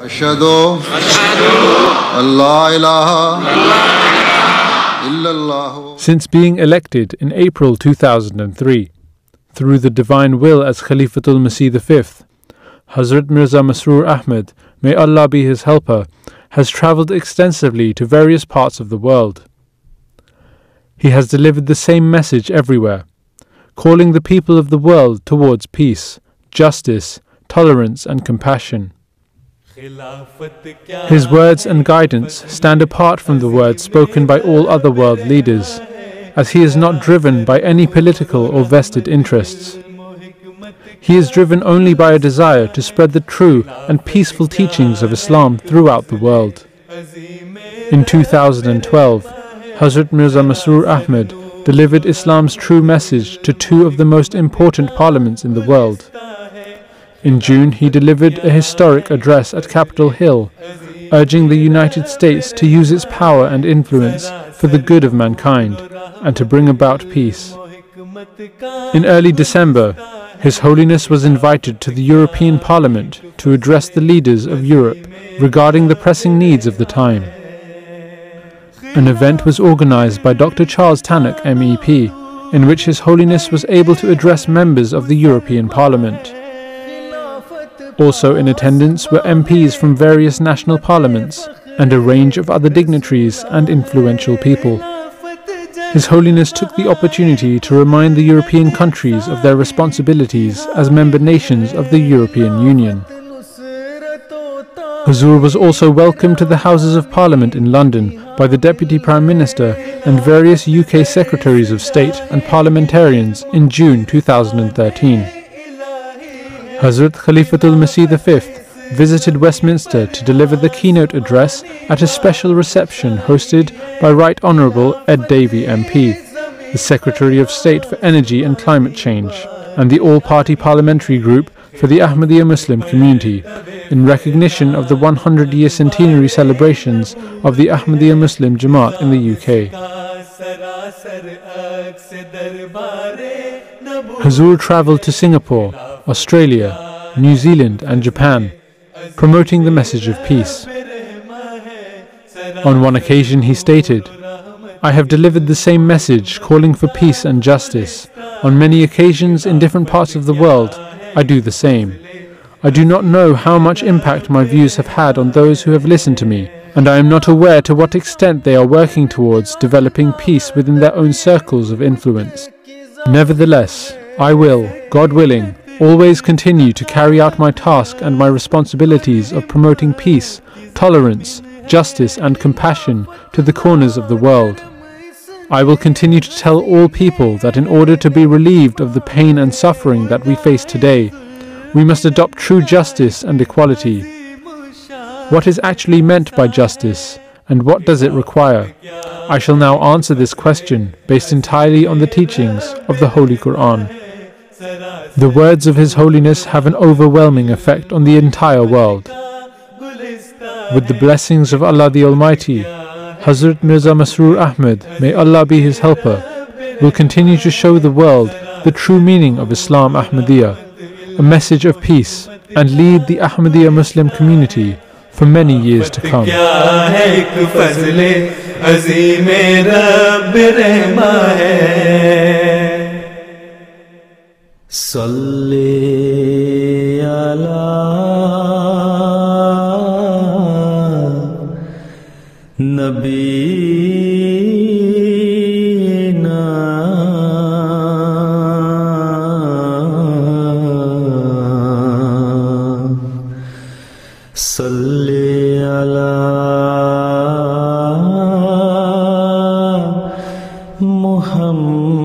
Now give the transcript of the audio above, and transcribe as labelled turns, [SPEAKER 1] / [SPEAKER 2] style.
[SPEAKER 1] Ashhadu an la ilaha illallah.
[SPEAKER 2] Since being elected in April 2003, through the divine will as Khalifatul Masih V, Hazrat Mirza Masroor Ahmad, may Allah be his helper, has travelled extensively to various parts of the world. He has delivered the same message everywhere, calling the people of the world towards peace, justice, tolerance and compassion. His words and guidance stand apart from the words spoken by all other world leaders, as he is not driven by any political or vested interests. He is driven only by a desire to spread the true and peaceful teachings of Islam throughout the world. In 2012, Hazrat Mirza Masroor Ahmad delivered Islam's true message to two of the most important parliaments in the world. In June, he delivered a historic address at Capitol Hill, urging the United States to use its power and influence for the good of mankind and to bring about peace. In early December, His Holiness was invited to the European Parliament to address the leaders of Europe regarding the pressing needs of the time. An event was organized by Dr. Charles Tannock, MEP, in which His Holiness was able to address members of the European Parliament. Also in attendance were MPs from various national parliaments and a range of other dignitaries and influential people. His Holiness took the opportunity to remind the European countries of their responsibilities as member nations of the European Union. Huzur was also welcomed to the Houses of Parliament in London by the Deputy Prime Minister and various UK Secretaries of State and parliamentarians in June 2013. Hazrat Khalifatul Masih V visited Westminster to deliver the keynote address at a special reception hosted by Right Honourable Ed Davey MP, the Secretary of State for Energy and Climate Change, and the all-party parliamentary group for the Ahmadiyya Muslim community, in recognition of the 100-year centenary celebrations of the Ahmadiyya Muslim Jamaat in the UK. Huzur travelled to Singapore, Australia, New Zealand and Japan, promoting the message of peace. On one occasion he stated, "I have delivered the same message calling for peace and justice. On many occasions in different parts of the world, I do the same. I do not know how much impact my views have had on those who have listened to me, and I am not aware to what extent they are working towards developing peace within their own circles of influence. Nevertheless, I will, God willing, always continue to carry out my task and my responsibilities of promoting peace, tolerance, justice and compassion to the corners of the world. I will continue to tell all people that in order to be relieved of the pain and suffering that we face today, we must adopt true justice and equality. What is actually meant by justice, and what does it require? I shall now answer this question based entirely on the teachings of the Holy Quran. The words of His Holiness have an overwhelming effect on the entire world. With the blessings of Allah the Almighty, Hazrat Mirza Masroor Ahmad, may Allah be his helper, will continue to show the world the true meaning of Islam Ahmadiyya, a message of peace, and lead the Ahmadiyya Muslim community for many years to come.
[SPEAKER 3] Salli ala Nabiyina Salli ala Muhammad